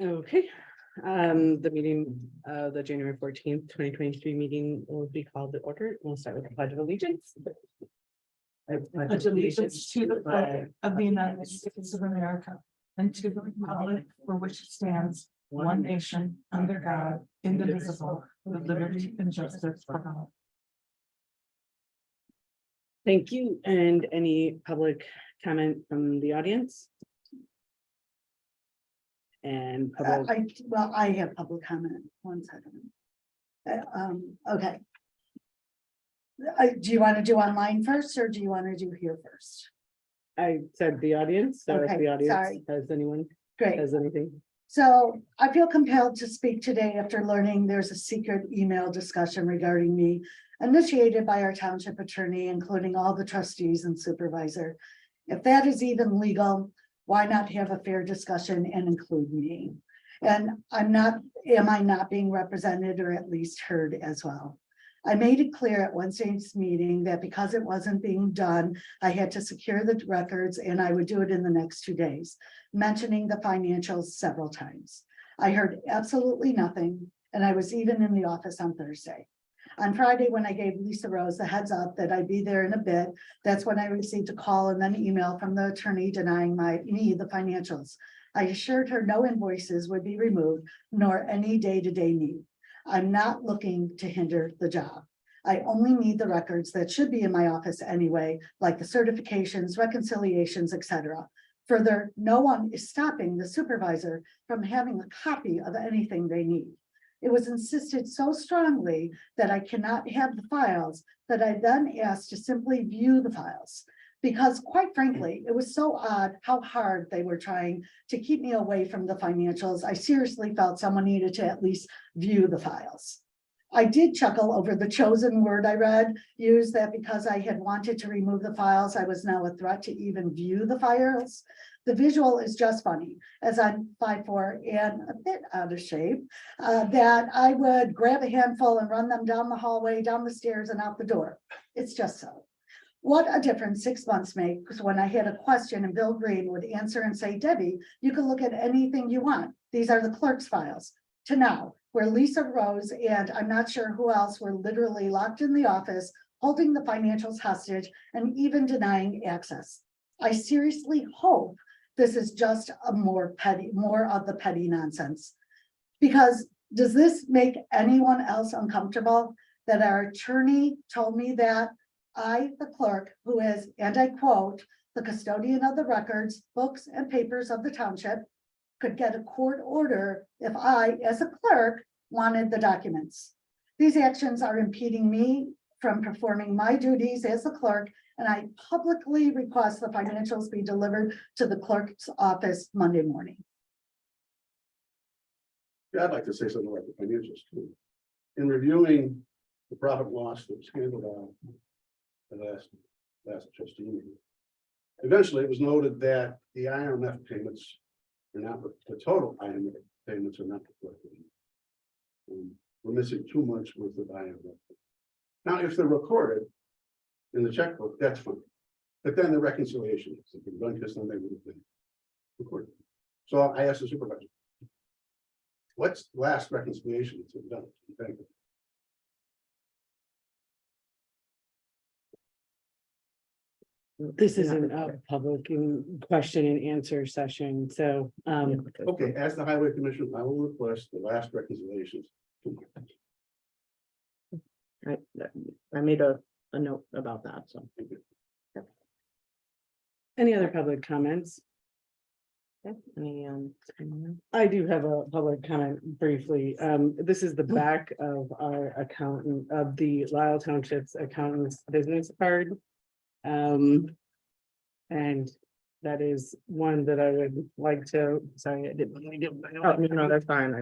Okay, the meeting, the January 14th, 2023 meeting will be called to order. We'll start with the Pledge of Allegiance. I Pledge allegiance to the flag of the United States of America and to the republic for which it stands, one nation, under God, indivisible, with liberty and justice for all. Thank you. And any public comment from the audience? And public, I have public comment, 1 second. Okay. Do you want to do online first, or do you want to do here first? I said the audience, so if Okay, the audience sorry. has anyone, Great. has anything. So I feel compelled to speak today after learning there's a secret email discussion regarding me initiated by our township attorney, including all the trustees and supervisor. If that is even legal, why not have a fair discussion and include me? And am I not being represented or at least heard as well? I made it clear at Wednesday's meeting that because it wasn't being done, I had to secure the records and I would do it in the next 2 days, mentioning the financials several times. I heard absolutely nothing, and I was even in the office on Thursday. On Friday, when I gave Lisa Rose the heads up that I'd be there in a bit, that's when I received a call and then email from the attorney denying me the financials. I assured her no invoices would be removed, nor any day-to-day need. I'm not looking to hinder the job. I only need the records that should be in my office anyway, like the certifications, reconciliations, etc. Further, no one is stopping the supervisor from having a copy of anything they need. It was insisted so strongly that I cannot have the files that I then asked to simply view the files. Because quite frankly, it was so odd how hard they were trying to keep me away from the financials. I seriously felt someone needed to at least view the files. I did chuckle over the chosen word I read, used that because I had wanted to remove the files, I was now a threat to even view the files. The visual is just funny, as I'm 5'4" and a bit out of shape, that I would grab a handful and run them down the hallway, down the stairs and out the door. It's just so. What a difference 6 months makes when I had a question and Bill Green would answer and say, Debbie, you can look at anything you want. These are the clerk's files. To now, where Lisa Rose and I'm not sure who else were literally locked in the office, holding the financials hostage and even denying access. I seriously hope this is just a more of the petty nonsense. Because does this make anyone else uncomfortable that our attorney told me that I, the clerk, who is, and I quote, the custodian of the records, books, and papers of the township, could get a court order if I, as a clerk, wanted the documents. These actions are impeding me from performing my duties as the clerk, and I publicly request the financials be delivered to the clerk's office Monday morning. Yeah, I'd like to say something about the financials too. In reviewing the profit loss that was handled on the last trustee meeting, eventually it was noted that the IMF payments are not the total IMF payments are not reflected. We're missing too much worth of IMF. Now, if they're recorded in the checkbook, that's fine. But then the reconciliation has been done because then they would have been recorded. So I asked the supervisor, what's the last reconciliation that's been done? Thank you. This isn't a public question and answer session, so, Okay, as the highway commissioner, I will request the last reconciliations. I made a note about that, so. any other public comments? Any, I do have a public comment briefly. This is the back of our accountant of the Lisle Township's accountant's business card. And that is one that I would like to, sorry, I didn't want to give. no, that's fine.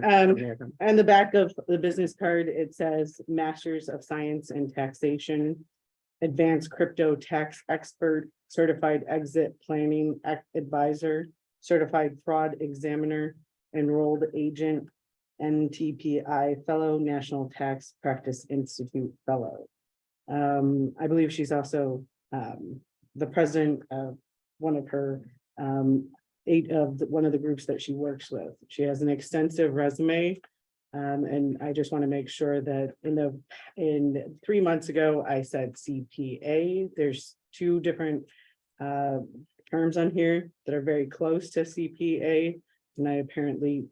And the back of the business card, it says Masters of Science in Taxation, Advanced Crypto Tax Expert, Certified Exit Planning Advisor, Certified Fraud Examiner, Enrolled Agent, NTPI Fellow, National Tax Practice Institute Fellow. I believe she's also the president of one of her one of the groups that she works with. She has an extensive resume. And I just want to make sure that in 3 months ago, I said CPA. There's two different terms on here that are very close to CPA. And I apparently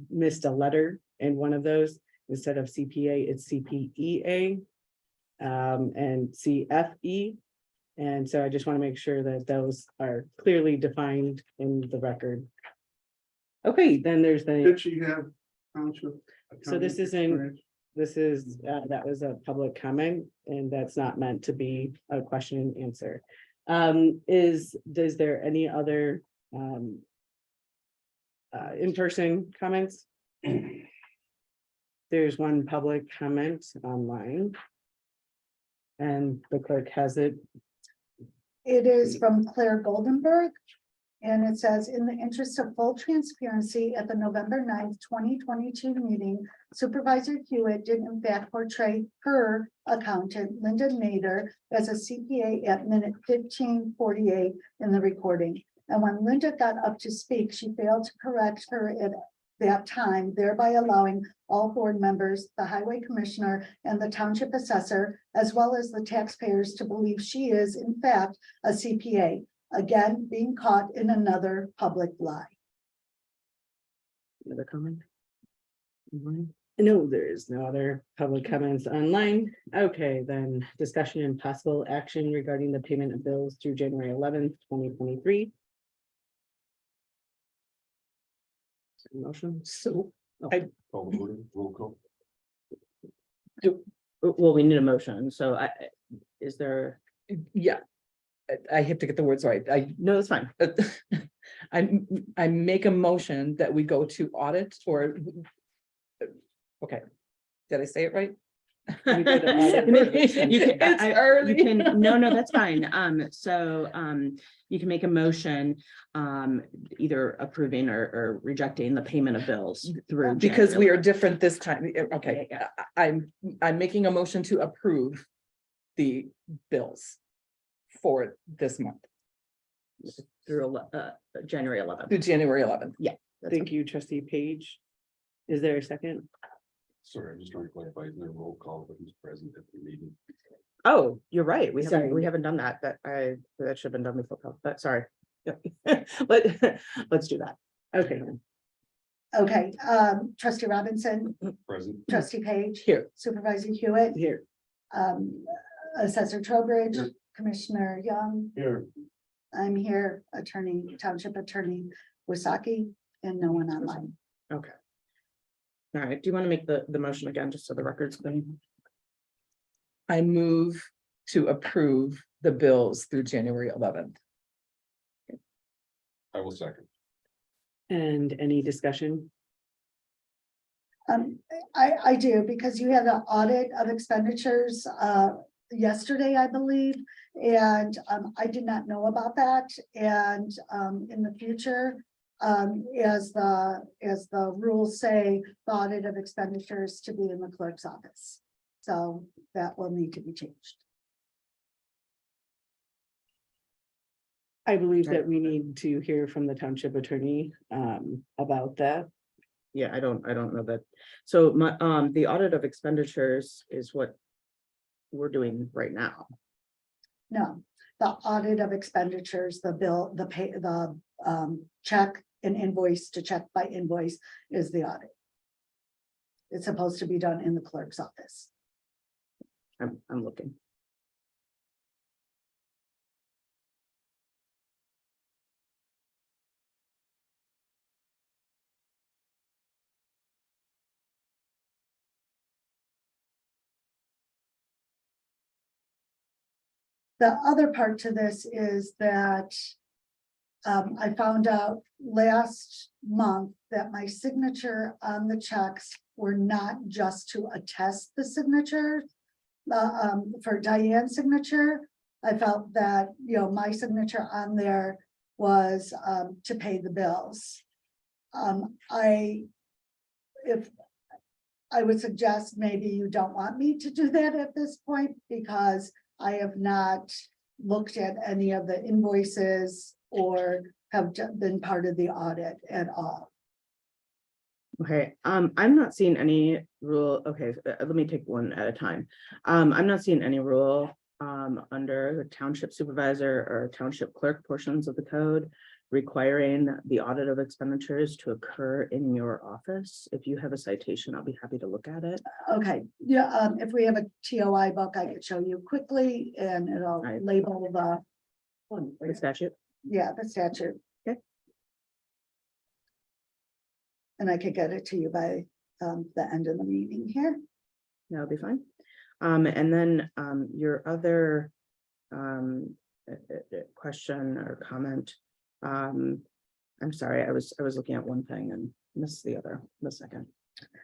missed a letter in one of those. Instead of CPA, it's CPEA and CFE. And so I just want to make sure that those are clearly defined in the record. Okay, then there's the, Did she have township? so this is accounting experience? that was a public comment, and that's not meant to be a question and answer. Does there any other in-person comments? There's one public comment online. And the clerk has it. It is from Claire Goldenberg. And it says, in the interest of full transparency, at the November 9th, 2022 meeting, Supervisor Hewitt did in fact portray her accountant, Linda Nader, as a CPA at minute 15:48 in the recording. And when Linda got up to speak, she failed to correct her at that time, thereby allowing all board members, the highway commissioner, and the township assessor, as well as the taxpayers, to believe she is in fact a CPA. Again, being caught in another public lie. Another comment? No, there is no other public comments online. Okay, then discussion and possible action regarding the payment of bills through January 11th, 2023. Motion. So, Call the board, roll call. well, we need a motion, so is there, Yeah. I have to get the words right. no, that's fine. I make a motion that we go to audit or. Okay, did I say it right? We go to audit. You can, It's you early. can, no, that's fine. So you can make a motion, either approving or rejecting the payment of bills through. Because we are January different this time. Okay, Yeah, I'm making a motion to approve the bills for this month through January 11th. through January 11th. Thank you, trustee Page. Is there a second? Sorry, I'm just trying to clarify, isn't there a roll call, but who's present at the meeting? Oh, you're right. Sorry. We haven't done that. That should have been done before, but sorry. Let's do that. Okay, Okay, trustee Robinson, Present. trustee Page. Here. Supervisor Hewitt, here. assessor Trowbridge, Here. Commissioner Young, Here, I'm here, township attorney Wasaki, and no one online. Okay. All right. Do you want to make the motion again, just so the record's clean? I move to approve the bills through January 11th. I will second. And any discussion? I do, because you had an audit of expenditures yesterday, I believe, and I did not know about that. And in the future, as the rules say, the audit of expenditures to be in the clerk's office. So that will need to be changed. I believe that we need to hear from the township attorney about that. Yeah, I don't know that. So the audit of expenditures is what we're doing right now. No, the audit of expenditures, the bill, the pay, the check and invoice to check by invoice is the audit. It's supposed to be done in the clerk's office. I'm looking. The other part to this is that I found out last month that my signature on the checks were not just to attest the signature. For Diane's signature, I felt that, you know, my signature on there was to pay the bills. If I would suggest maybe you don't want me to do that at this point, because I have not looked at any of the invoices or have been part of the audit at all. Okay, I'm not seeing any rule, okay, let me take one at a time. I'm not seeing any rule under the township supervisor or township clerk portions of the code requiring the audit of expenditures to occur in your office. If you have a citation, I'll be happy to look at it. Okay, yeah, if we have a TOI book, I could show you quickly and it'll Right. label The statute, the statute. Okay. And I could get it to you by the end of the meeting here. that'll be fine. And then your other question or comment. I'm sorry, I was looking at one thing and missed the second.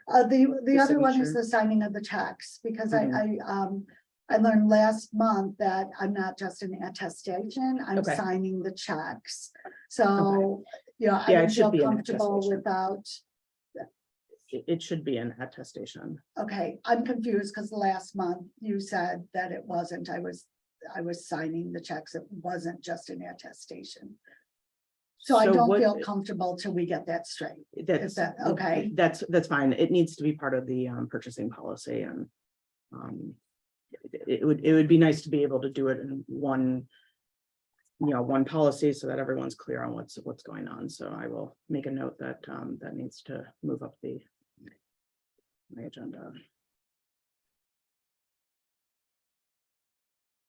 The other one is signature. the signing of the checks, because I learned last month that I'm not just an attestation, I'm Okay. signing the checks. So, yeah, I Yeah, it don't should feel be an comfortable attestation. without, It should be an attestation. okay, I'm confused because last month you said that it wasn't, I was signing the checks, it wasn't just an attestation. So I don't what- feel comfortable till we get that straight. That's, that okay? That's fine. It needs to be part of the purchasing policy and it would be nice to be able to do it in one, one policy so that everyone's clear on what's going on. So I will make a note that that needs to move up my agenda.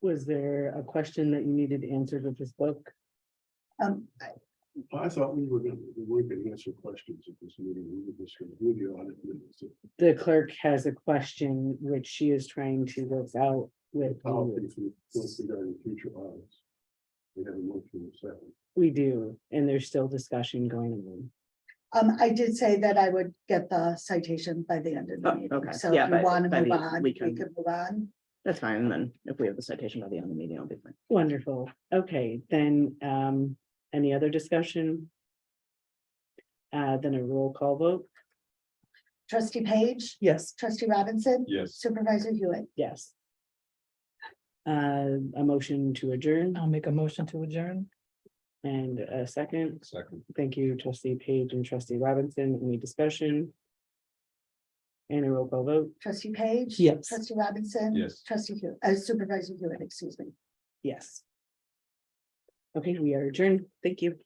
Was there a question that you needed answered with this book? I thought we weren't gonna answer questions at this meeting. We were just gonna do the audit minutes. The clerk has a question which she is trying to work out with. Regarding future audits. We have a motion in a second. We do, and there's still discussion going on. I did say that I would get the citation by the end of the Oh, meeting, okay. so Yeah, if you by- want to by move the- on, we we can- can move on. That's fine. And then if we have the citation by the end of the meeting, I'll be fine. Wonderful. Okay, then, any other discussion? Then a roll call vote. Trustee Page, Yes. trustee Robinson, Yes. supervisor Hewitt. Yes. A motion to adjourn I'll make a motion to adjourn. and a second. Second. Thank you, trustee Page and trustee Robinson. Any discussion? And a roll call vote. Trustee Page. Yes. Trustee Robinson. Yes. Trustee Hewitt, supervisor Hewitt, excuse me. Yes. Okay, we are adjourned. Thank you.